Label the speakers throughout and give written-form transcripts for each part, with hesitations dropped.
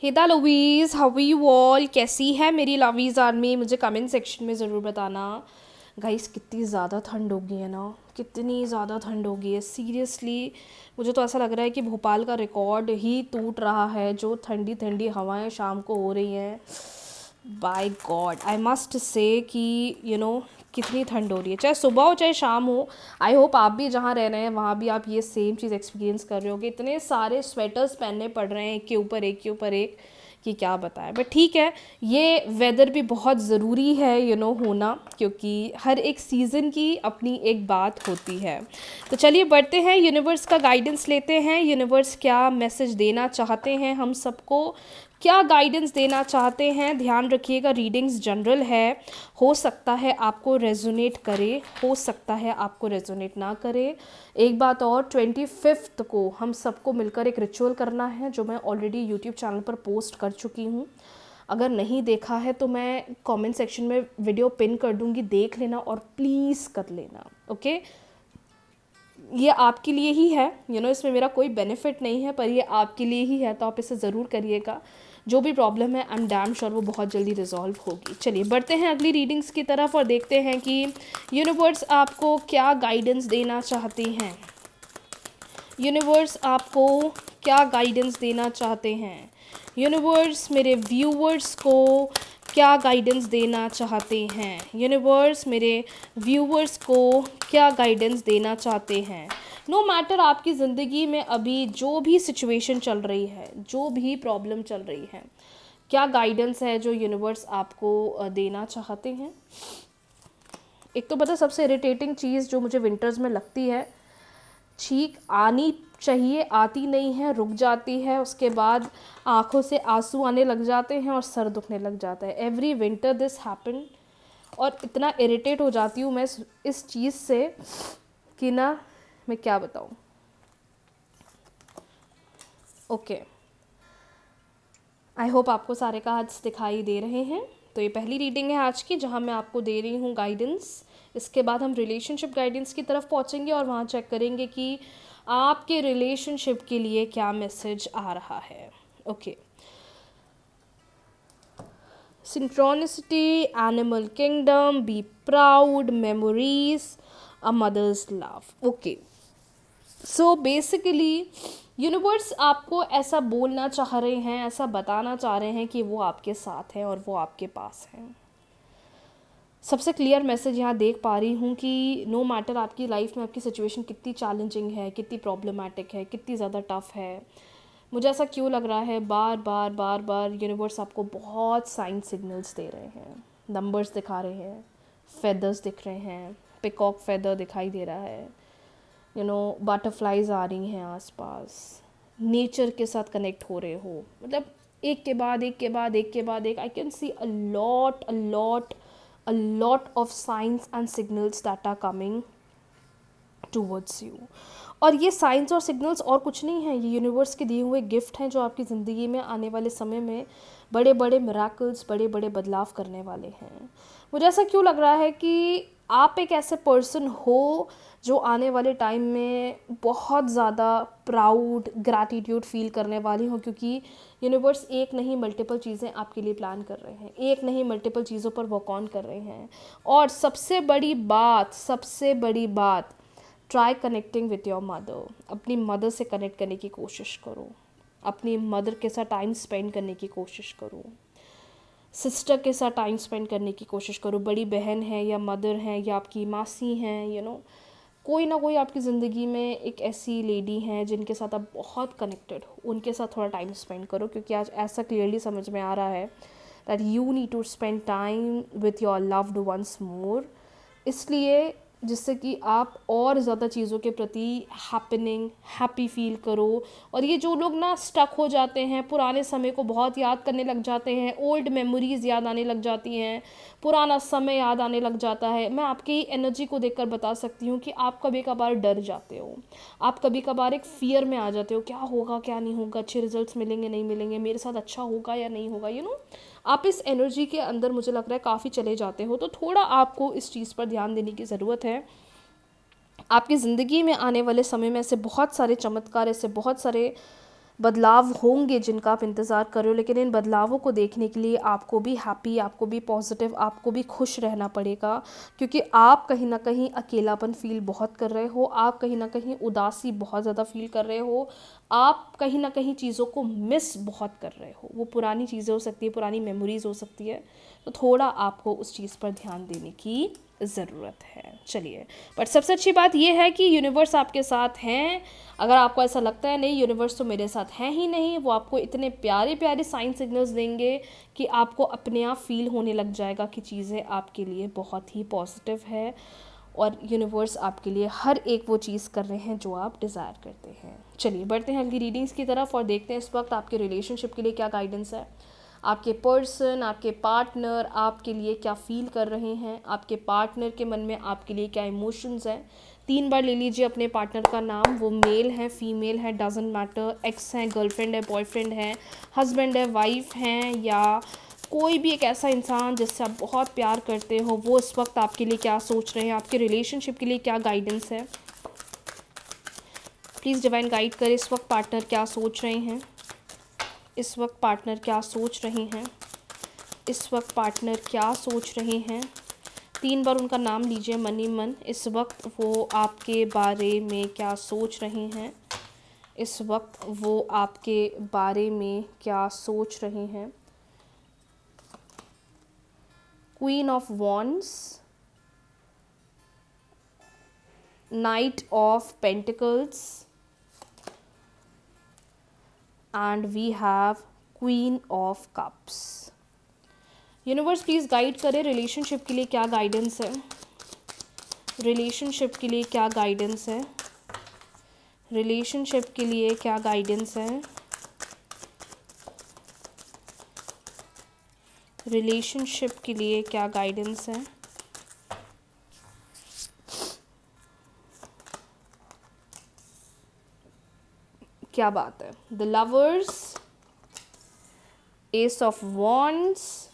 Speaker 1: Hey the lovies, how you all, कैसी है मेरी लवीज़ आर्मी? मुझे कमेंट सेक्शन में ज़रूर बताना। गाइस कितनी ज़्यादा ठंड हो गई है ना, कितनी ज़्यादा ठंड हो गई है सीरियसली। मुझे तो ऐसा लग रहा है कि भोपाल का रिकॉर्ड ही टूट रहा है, जो ठंडी ठंडी हवाएं शाम को हो रही हैं। Bye God, I must say कि कितनी ठंड हो रही है, चाहे सुबह हो चाहे शाम हो। आई होप आप भी जहाँ रह रहे हैं वहाँ भी आप ये सेम चीज़ एक्सपीरियंस कर रहे होगे। इतने सारे स्वेटर्स पहनने पड़ रहे हैं एक के ऊपर एक के ऊपर एक, कि क्या बताएं। बट ठीक है, ये वेदर भी बहुत ज़रूरी है होना, क्योंकि हर एक सीज़न की अपनी एक बात होती है। तो चलिए बढ़ते हैं, यूनिवर्स का गाइडेंस लेते हैं। यूनिवर्स क्या मैसेज देना चाहते हैं हम सबको, क्या गाइडेंस देना चाहते हैं। ध्यान रखिएगा, रीडिंग्स जनरल है, हो सकता है आपको रेजोनेट करे, हो सकता है आपको रेजोनेट ना करे। एक बात और, 25 को हम सबको मिलकर एक रिचुअल करना है, जो मैं ऑलरेडी यूट्यूब चैनल पर पोस्ट कर चुकी हूँ। अगर नहीं देखा है तो मैं कमेंट सेक्शन में वीडियो पिन कर दूँगी, देख लेना और प्लीज़ कर लेना, ओके। ये आपके लिए ही है, इसमें मेरा कोई बेनिफिट नहीं है, पर ये आपके लिए ही है, तो आप इसे ज़रूर करिएगा। जो भी प्रॉब्लम है आई एम डैम श्योर वो बहुत जल्दी रिजॉल्व होगी। चलिए बढ़ते हैं अगली रीडिंग्स की तरफ और देखते हैं कि यूनिवर्स आपको क्या गाइडेंस देना चाहते हैं। यूनिवर्स आपको क्या गाइडेंस देना चाहते हैं। यूनिवर्स मेरे व्यूवर्स को क्या गाइडेंस देना चाहते हैं। यूनिवर्स मेरे व्यूवर्स को क्या गाइडेंस देना चाहते हैं। नो मैटर आपकी ज़िंदगी में अभी जो भी सिचुएशन चल रही है, जो भी प्रॉब्लम चल रही है, क्या गाइडेंस है जो यूनिवर्स आपको देना चाहते हैं। एक तो पता सबसे इरिटेटिंग चीज़ जो मुझे विंटर्स में लगती है, छींक आनी चाहिए, आती नहीं है, रुक जाती है, उसके बाद आँखों से आंसू आने लग जाते हैं और सर दुखने लग जाता है। एवरी विंटर दिस हैपन, और इतना इरिटेट हो जाती हूँ मैं इस चीज़ से कि ना मैं क्या बताऊँ। ओके, आई होप आपको सारे कार्ड्स दिखाई दे रहे हैं। तो ये पहली रीडिंग है आज की, जहाँ मैं आपको दे रही हूँ गाइडेंस। इसके बाद हम रिलेशनशिप गाइडेंस की तरफ पहुँचेंगे और वहाँ चेक करेंगे कि आपके रिलेशनशिप के लिए क्या मैसेज आ रहा है। Okay, synchronicity, animal kingdom, be proud, memories, a mother's love. Okay, so basically universe आपको ऐसा बोलना चाह रहे हैं, ऐसा बताना चाह रहे हैं कि वो आपके साथ हैं और वो आपके पास हैं। सबसे क्लियर मैसेज यहाँ देख पा रही हूँ कि नो मैटर आपकी लाइफ में आपकी सिचुएशन कितनी चैलेंजिंग है, कितनी प्रॉब्लमेटिक है, कितनी ज़्यादा टफ है। मुझे ऐसा क्यों लग रहा है, बार बार बार बार यूनिवर्स आपको बहुत साइन सिग्नल्स दे रहे हैं, नंबर्स दिखा रहे हैं, फेदर्स दिख रहे हैं, पिकॉक फेदर दिखाई दे रहा है, बटरफ्लाइज आ रही हैं आसपास, नेचर के साथ कनेक्ट हो रहे हो, मतलब एक के बाद एक के बाद एक के बाद एक। I can see a lot of signs and signals that are coming towards you। और ये साइंस और सिग्नल्स और कुछ नहीं है, ये यूनिवर्स के दिए हुए गिफ्ट हैं जो आपकी ज़िंदगी में आने वाले समय में बड़े बड़े मिराकल्स, बड़े बड़े बदलाव करने वाले हैं। मुझे ऐसा क्यों लग रहा है कि आप एक ऐसे पर्सन हो जो आने वाले टाइम में बहुत ज़्यादा प्राउड, ग्रैटिट्यूड फील करने वाली हो, क्योंकि यूनिवर्स एक नहीं मल्टीपल चीज़ें आपके लिए प्लान कर रहे हैं, एक नहीं मल्टीपल चीज़ों पर वर्क ऑन कर रहे हैं। और सबसे बड़ी बात, try connecting with your mother. अपनी मदर से कनेक्ट करने की कोशिश करो, अपनी मदर के साथ टाइम स्पेंड करने की कोशिश करो, सिस्टर के साथ टाइम स्पेंड करने की कोशिश करो। बड़ी बहन है या मदर है या आपकी मासी हैं, कोई ना कोई आपकी ज़िंदगी में एक ऐसी लेडी हैं जिनके साथ आप बहुत कनेक्टेड हो, उनके साथ थोड़ा टाइम स्पेंड करो, क्योंकि आज ऐसा क्लियरली समझ में आ रहा है that you need to spend time with your loved ones more, इसलिए जिससे कि आप और ज़्यादा चीज़ों के प्रति हैप्पी फील करो। और ये जो लोग ना स्टक हो जाते हैं, पुराने समय को बहुत याद करने लग जाते हैं, ओल्ड मेमोरीज़ याद आने लग जाती हैं, पुराना समय याद आने लग जाता है, मैं आपकी एनर्जी को देखकर बता सकती हूँ कि आप कभी कभार डर जाते हो, आप कभी कभार एक फ़ियर में आ जाते हो, क्या होगा क्या नहीं होगा, अच्छे रिजल्ट्स मिलेंगे नहीं मिलेंगे, मेरे साथ अच्छा होगा या नहीं होगा, आप इस एनर्जी के अंदर मुझे लग रहा है काफ़ी चले जाते हो। तो थोड़ा आपको इस चीज़ पर ध्यान देने की ज़रूरत है। आपकी ज़िंदगी में आने वाले समय में ऐसे बहुत सारे चमत्कार, ऐसे बहुत सारे बदलाव होंगे जिनका आप इंतज़ार कर रहे हो, लेकिन इन बदलावों को देखने के लिए आपको भी हैप्पी, आपको भी पॉजिटिव, आपको भी खुश रहना पड़ेगा, क्योंकि आप कहीं ना कहीं अकेलापन फील बहुत कर रहे हो, आप कहीं ना कहीं उदासी बहुत ज़्यादा फील कर रहे हो, आप कहीं ना कहीं चीज़ों को मिस बहुत कर रहे हो। वो पुरानी चीज़ें हो सकती है, पुरानी मेमोरीज़ हो सकती है, तो थोड़ा आपको उस चीज़ पर ध्यान देने की ज़रूरत है। चलिए, बट सबसे अच्छी बात यह है कि यूनिवर्स आपके साथ हैं। अगर आपको ऐसा लगता है नहीं यूनिवर्स तो मेरे साथ है ही नहीं, वो आपको इतने प्यारे प्यारे साइन सिग्नल्स देंगे कि आपको अपने आप फील होने लग जाएगा कि चीज़ें आपके लिए बहुत ही पॉजिटिव है, और यूनिवर्स आपके लिए हर एक वो चीज़ कर रहे हैं जो आप डिज़ायर करते हैं। चलिए बढ़ते हैं अगली रीडिंग्स की तरफ और देखते हैं इस वक्त आपके रिलेशनशिप के लिए क्या गाइडेंस है। आपके पर्सन, आपके पार्टनर आपके लिए क्या फील कर रहे हैं, आपके पार्टनर के मन में आपके लिए क्या इमोशंस हैं। 3 बार ले लीजिए अपने पार्टनर का नाम, वो मेल है, फीमेल है, डजेंट मैटर, एक्स है, गर्लफ्रेंड है, बॉयफ्रेंड है, हस्बैंड है, वाइफ हैं, या कोई भी एक ऐसा इंसान जिससे आप बहुत प्यार करते हो, वो इस वक्त आपके लिए क्या सोच रहे हैं, आपके रिलेशनशिप के लिए क्या गाइडेंस है। प्लीज़ डिवाइन गाइड करें, इस वक्त पार्टनर क्या सोच रहे हैं, इस वक्त पार्टनर क्या सोच रहे हैं, इस वक्त पार्टनर क्या सोच रहे हैं। 3 बार उनका नाम लीजिए मन ही मन। इस वक्त वो आपके बारे में क्या सोच रहे हैं, इस वक्त वो आपके बारे में क्या सोच रहे हैं। Queen of wands, knight of pentacles, and we have queen of cups. Universe please guide करें, रिलेशनशिप के लिए क्या गाइडेंस है, रिलेशनशिप के लिए क्या गाइडेंस है, रिलेशनशिप के लिए क्या गाइडेंस है, रिलेशनशिप के लिए क्या गाइडेंस है। क्या बात है। The lovers, ace of wands,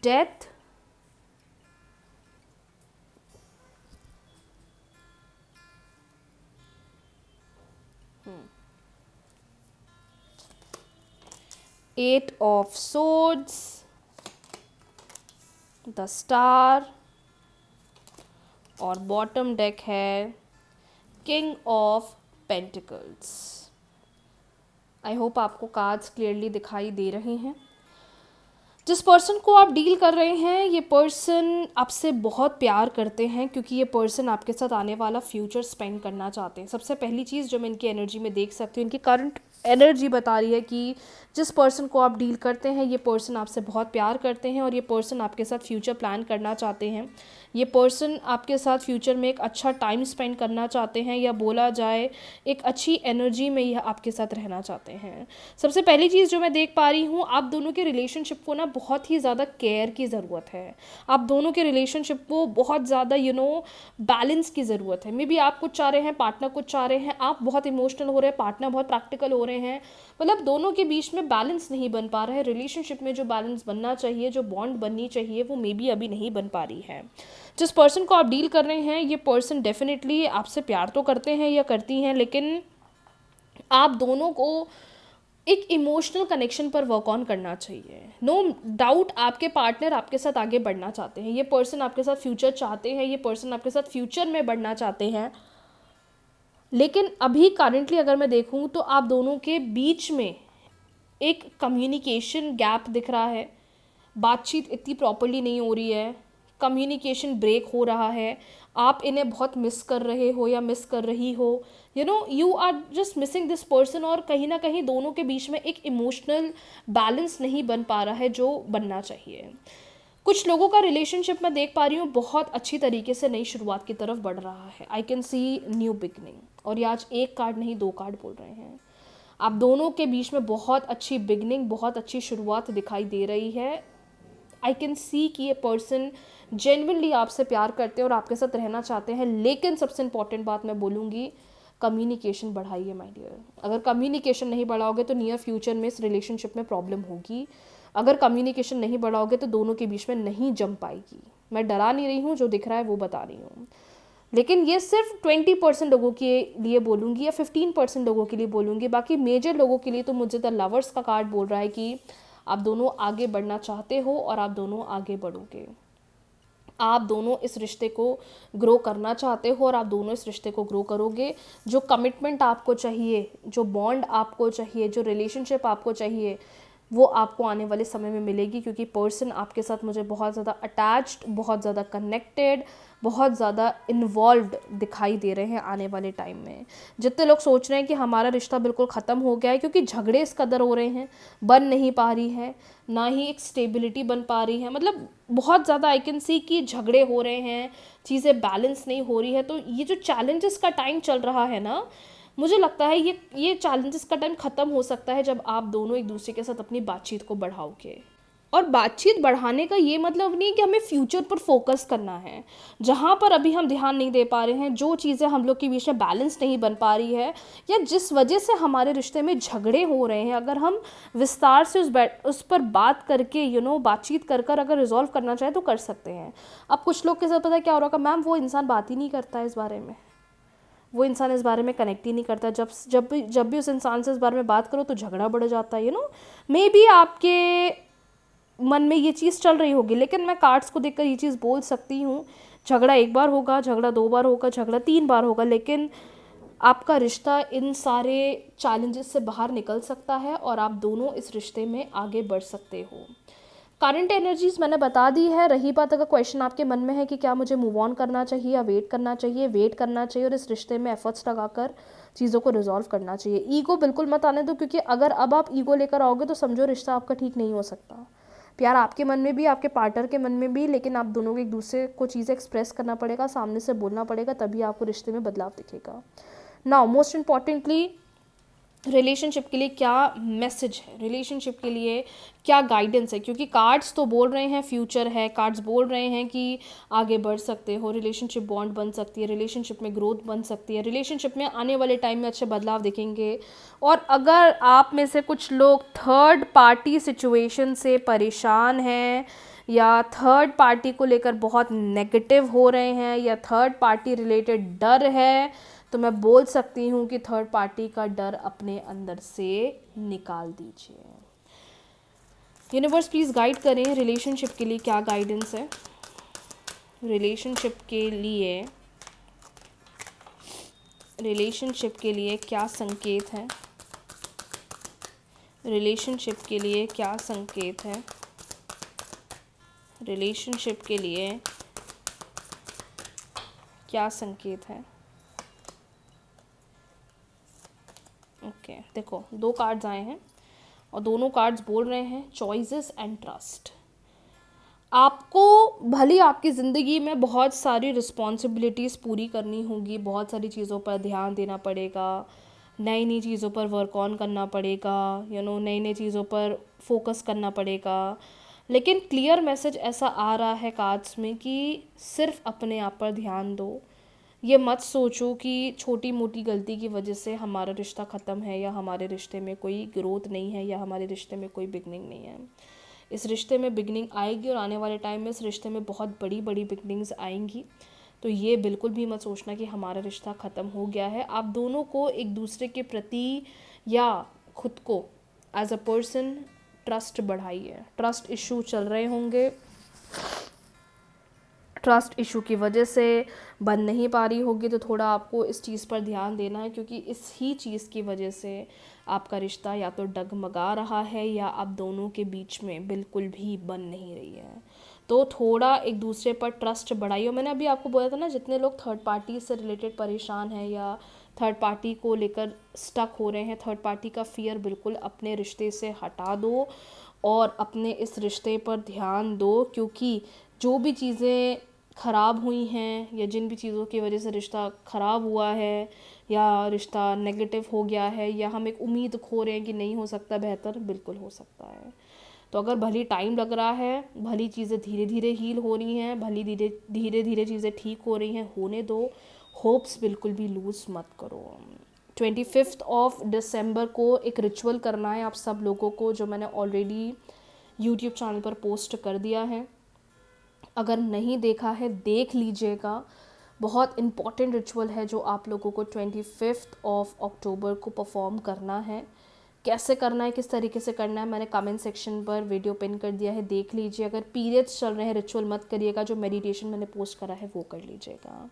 Speaker 1: death, eight of swords, the star, और बॉटम डेक है king of pentacles. I hope आपको कार्ड्स क्लियरली दिखाई दे रहे हैं। जिस पर्सन को आप डील कर रहे हैं, ये पर्सन आपसे बहुत प्यार करते हैं, क्योंकि ये पर्सन आपके साथ आने वाला फ्यूचर स्पेंड करना चाहते हैं। सबसे पहली चीज़ जो मैं इनकी एनर्जी में देख सकती हूँ, इनकी करंट एनर्जी बता रही है कि जिस पर्सन को आप डील करते हैं, ये पर्सन आपसे बहुत प्यार करते हैं, और ये पर्सन आपके साथ फ्यूचर प्लान करना चाहते हैं। ये पर्सन आपके साथ फ्यूचर में एक अच्छा टाइम स्पेंड करना चाहते हैं, या बोला जाए एक अच्छी एनर्जी में यह आपके साथ रहना चाहते हैं। सबसे पहली चीज़ जो मैं देख पा रही हूँ, आप दोनों के रिलेशनशिप को ना बहुत ही ज़्यादा केयर की ज़रूरत है। आप दोनों के रिलेशनशिप को बहुत ज़्यादा बैलेंस की ज़रूरत है। मे बी आप कुछ चाह रहे हैं, पार्टनर कुछ चाह रहे हैं, आप बहुत इमोशनल हो रहे हैं, पार्टनर बहुत प्रैक्टिकल हो रहे हैं, मतलब दोनों के बीच में बैलेंस नहीं बन पा रहा है। रिलेशनशिप में जो बैलेंस बनना चाहिए, जो बॉन्ड बननी चाहिए, वो मे बी अभी नहीं बन पा रही है। जिस पर्सन को आप डील कर रहे हैं, ये पर्सन डेफिनेटली आपसे प्यार तो करते हैं या करती हैं, लेकिन आप दोनों को एक इमोशनल कनेक्शन पर वर्क ऑन करना चाहिए। नो डाउट आपके पार्टनर आपके साथ आगे बढ़ना चाहते हैं, ये पर्सन आपके साथ फ्यूचर चाहते हैं, ये पर्सन आपके साथ फ्यूचर में बढ़ना चाहते हैं, लेकिन अभी करंटली अगर मैं देखूं तो आप दोनों के बीच में एक कम्युनिकेशन गैप दिख रहा है। बातचीत इतनी प्रॉपर्ली नहीं हो रही है, कम्युनिकेशन ब्रेक हो रहा है, आप इन्हें बहुत मिस कर रहे हो या मिस कर रही हो, you are just missing this person, और कहीं ना कहीं दोनों के बीच में एक इमोशनल बैलेंस नहीं बन पा रहा है जो बनना चाहिए। कुछ लोगों का रिलेशनशिप मैं देख पा रही हूँ बहुत अच्छी तरीके से नई शुरुआत की तरफ बढ़ रहा है। I can see new beginning, और ये आज एक कार्ड नहीं 2 कार्ड बोल रहे हैं। आप दोनों के बीच में बहुत अच्छी बिगनिंग, बहुत अच्छी शुरुआत दिखाई दे रही है। आई कैन सी कि ये पर्सन जेन्युइनली आपसे प्यार करते हैं और आपके साथ रहना चाहते हैं, लेकिन सबसे इंपॉर्टेंट बात मैं बोलूँगी, कम्युनिकेशन बढ़ाइए माय डियर। अगर कम्युनिकेशन नहीं बढ़ाओगे तो नियर फ्यूचर में इस रिलेशनशिप में प्रॉब्लम होगी। अगर कम्युनिकेशन नहीं बढ़ाओगे तो दोनों के बीच में नहीं जम पाएगी। मैं डरा नहीं रही हूँ, जो दिख रहा है वो बता रही हूँ। लेकिन ये सिर्फ 20% लोगों के लिए बोलूँगी या 15% लोगों के लिए बोलूँगी, बाकी मेजर लोगों के लिए तो मुझे द लवर्स का कार्ड बोल रहा है कि आप दोनों आगे बढ़ना चाहते हो और आप दोनों आगे बढ़ोगे। आप दोनों इस रिश्ते को ग्रो करना चाहते हो और आप दोनों इस रिश्ते को ग्रो करोगे। जो कमिटमेंट आपको चाहिए, जो बॉन्ड आपको चाहिए, जो रिलेशनशिप आपको चाहिए, वो आपको आने वाले समय में मिलेगी, क्योंकि पर्सन आपके साथ मुझे बहुत ज़्यादा अटैच्ड, बहुत ज़्यादा कनेक्टेड, बहुत ज़्यादा इन्वॉल्व्ड दिखाई दे रहे हैं आने वाले टाइम में। जितने लोग सोच रहे हैं कि हमारा रिश्ता बिल्कुल ख़त्म हो गया है, क्योंकि झगड़े इस कदर हो रहे हैं, बन नहीं पा रही है, ना ही एक स्टेबिलिटी बन पा रही है, मतलब बहुत ज़्यादा आई कैन सी कि झगड़े हो रहे हैं, चीज़ें बैलेंस नहीं हो रही है। तो ये जो चैलेंजेस का टाइम चल रहा है ना, मुझे लगता है ये चैलेंजेस का टाइम ख़त्म हो सकता है जब आप दोनों एक दूसरे के साथ अपनी बातचीत को बढ़ाओगे। और बातचीत बढ़ाने का ये मतलब नहीं है कि हमें फ्यूचर पर फोकस करना है। जहाँ पर अभी हम ध्यान नहीं दे पा रहे हैं, जो चीज़ें हम लोग के बीच में बैलेंस नहीं बन पा रही है, या जिस वजह से हमारे रिश्ते में झगड़े हो रहे हैं, अगर हम विस्तार से उस पर बात करके बातचीत कर कर अगर रिजॉल्व करना चाहें तो कर सकते हैं। अब कुछ लोग के साथ पता है क्या हो रहा है, मैम वो इंसान बात ही नहीं करता है इस बारे में, वो इंसान इस बारे में कनेक्ट ही नहीं करता। जब भी उस इंसान से इस बारे में बात करो तो झगड़ा बढ़ जाता है। मे बी आपके मन में ये चीज़ चल रही होगी, लेकिन मैं कार्ड्स को देखकर ये चीज़ बोल सकती हूँ, झगड़ा एक बार होगा, झगड़ा 2 बार होगा, झगड़ा 3 बार होगा, लेकिन आपका रिश्ता इन सारे चैलेंजेस से बाहर निकल सकता है और आप दोनों इस रिश्ते में आगे बढ़ सकते हो। करंट एनर्जीज मैंने बता दी है। रही बात, अगर क्वेश्चन आपके मन में है कि क्या मुझे मूव ऑन करना चाहिए या वेट करना चाहिए, वेट करना चाहिए और इस रिश्ते में एफर्ट्स लगाकर चीज़ों को रिजॉल्व करना चाहिए। ईगो बिल्कुल मत आने दो, क्योंकि अगर अब आप ईगो लेकर आओगे तो समझो रिश्ता आपका ठीक नहीं हो सकता। प्यार आपके मन में भी, आपके पार्टनर के मन में भी, लेकिन आप दोनों को एक दूसरे को चीज़ें एक्सप्रेस करना पड़ेगा, सामने से बोलना पड़ेगा, तभी आपको रिश्ते में बदलाव दिखेगा। नाउ मोस्ट इम्पॉर्टेंटली, रिलेशनशिप के लिए क्या मैसेज है, रिलेशनशिप के लिए क्या गाइडेंस है, क्योंकि कार्ड्स तो बोल रहे हैं फ्यूचर है, कार्ड्स बोल रहे हैं कि आगे बढ़ सकते हो, रिलेशनशिप बॉन्ड बन सकती है, रिलेशनशिप में ग्रोथ बन सकती है, रिलेशनशिप में आने वाले टाइम में अच्छे बदलाव दिखेंगे। और अगर आप में से कुछ लोग थर्ड पार्टी सिचुएशन से परेशान हैं, या थर्ड पार्टी को लेकर बहुत नेगेटिव हो रहे हैं, या थर्ड पार्टी रिलेटेड डर है, तो मैं बोल सकती हूँ कि थर्ड पार्टी का डर अपने अंदर से निकाल दीजिए। यूनिवर्स प्लीज़ गाइड करें, रिलेशनशिप के लिए क्या गाइडेंस है, रिलेशनशिप के लिए क्या संकेत है, रिलेशनशिप के लिए क्या संकेत है, रिलेशनशिप के लिए क्या संकेत है। ओके, देखो 2 कार्ड्स आए हैं और दोनों कार्ड्स बोल रहे हैं चॉइसेस एंड ट्रस्ट। आपको भले आपकी ज़िंदगी में बहुत सारी रिस्पॉन्सिबिलिटीज़ पूरी करनी होगी, बहुत सारी चीज़ों पर ध्यान देना पड़ेगा, नई नई चीज़ों पर वर्क ऑन करना पड़ेगा, नई नई चीज़ों पर फोकस करना पड़ेगा, लेकिन क्लियर मैसेज ऐसा आ रहा है कार्ड्स में कि सिर्फ अपने आप पर ध्यान दो। ये मत सोचो कि छोटी मोटी गलती की वजह से हमारा रिश्ता ख़त्म है, या हमारे रिश्ते में कोई ग्रोथ नहीं है, या हमारे रिश्ते में कोई बिगनिंग नहीं है। इस रिश्ते में बिगनिंग आएगी और आने वाले टाइम में इस रिश्ते में बहुत बड़ी बड़ी बिगनिंग्स आएंगी। तो ये बिल्कुल भी मत सोचना कि हमारा रिश्ता ख़त्म हो गया है। आप दोनों को एक दूसरे के प्रति या खुद को एज अ पर्सन ट्रस्ट बढ़ाइए। ट्रस्ट इशू चल रहे होंगे, ट्रस्ट इशू की वजह से बन नहीं पा रही होगी, तो थोड़ा आपको इस चीज़ पर ध्यान देना है, क्योंकि इस ही चीज़ की वजह से आपका रिश्ता या तो डगमगा रहा है या आप दोनों के बीच में बिल्कुल भी बन नहीं रही है। तो थोड़ा एक दूसरे पर ट्रस्ट बढ़ाइए। मैंने अभी आपको बोला था ना, जितने लोग थर्ड पार्टी से रिलेटेड परेशान हैं या थर्ड पार्टी को लेकर स्टक हो रहे हैं, थर्ड पार्टी का फियर बिल्कुल अपने रिश्ते से हटा दो और अपने इस रिश्ते पर ध्यान दो, क्योंकि जो भी चीज़ें ख़राब हुई हैं या जिन भी चीज़ों की वजह से रिश्ता ख़राब हुआ है या रिश्ता नेगेटिव हो गया है, या हम एक उम्मीद खो रहे हैं कि नहीं हो सकता बेहतर, बिल्कुल हो सकता है। तो अगर भली टाइम लग रहा है, भली चीज़ें धीरे धीरे हील हो रही हैं, भली धीरे धीरे चीज़ें ठीक हो रही हैं, होने दो। होप्स बिल्कुल भी लूज़ मत करो। 25 दिसंबर को एक रिचुअल करना है आप सब लोगों को, जो मैंने ऑलरेडी यूट्यूब चैनल पर पोस्ट कर दिया है, अगर नहीं देखा है देख लीजिएगा। बहुत इम्पॉर्टेंट रिचुअल है जो आप लोगों को 25 अक्टूबर को परफॉर्म करना है। कैसे करना है, किस तरीके से करना है, मैंने कमेंट सेक्शन पर वीडियो पिन कर दिया है, देख लीजिए। अगर पीरियड्स चल रहे हैं रिचुअल मत करिएगा, जो मेडिटेशन मैंने पोस्ट करा है वो कर लीजिएगा।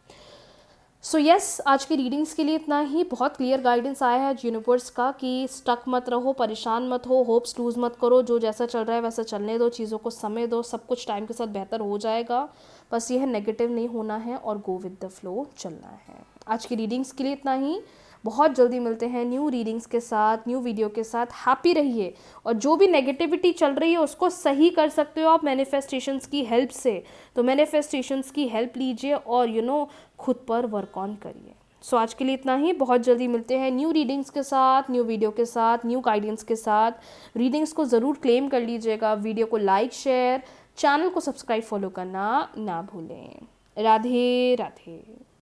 Speaker 1: सो यस, आज की रीडिंग्स के लिए इतना ही। बहुत क्लियर गाइडेंस आया है यूनिवर्स का कि स्टक मत रहो, परेशान मत हो, होप्स लूज़ मत करो, जो जैसा चल रहा है वैसा चलने दो, चीज़ों को समय दो, सब कुछ टाइम के साथ बेहतर हो जाएगा। बस यह नेगेटिव नहीं होना है और गो विद द फ्लो चलना है। आज की रीडिंग्स के लिए इतना ही। बहुत जल्दी मिलते हैं न्यू रीडिंग्स के साथ, न्यू वीडियो के साथ। हैप्पी रहिए और जो भी नेगेटिविटी चल रही है उसको सही कर सकते हो आप मैनिफेस्टेशंस की हेल्प से। तो मैनिफेस्टेशंस की हेल्प लीजिए और खुद पर वर्क ऑन करिए। सो आज के लिए इतना ही। बहुत जल्दी मिलते हैं न्यू रीडिंग्स के साथ, न्यू वीडियो के साथ, न्यू गाइडेंस के साथ। रीडिंग्स को ज़रूर क्लेम कर लीजिएगा। वीडियो को लाइक, शेयर, चैनल को सब्सक्राइब, फॉलो करना ना भूलें। राधे राधे।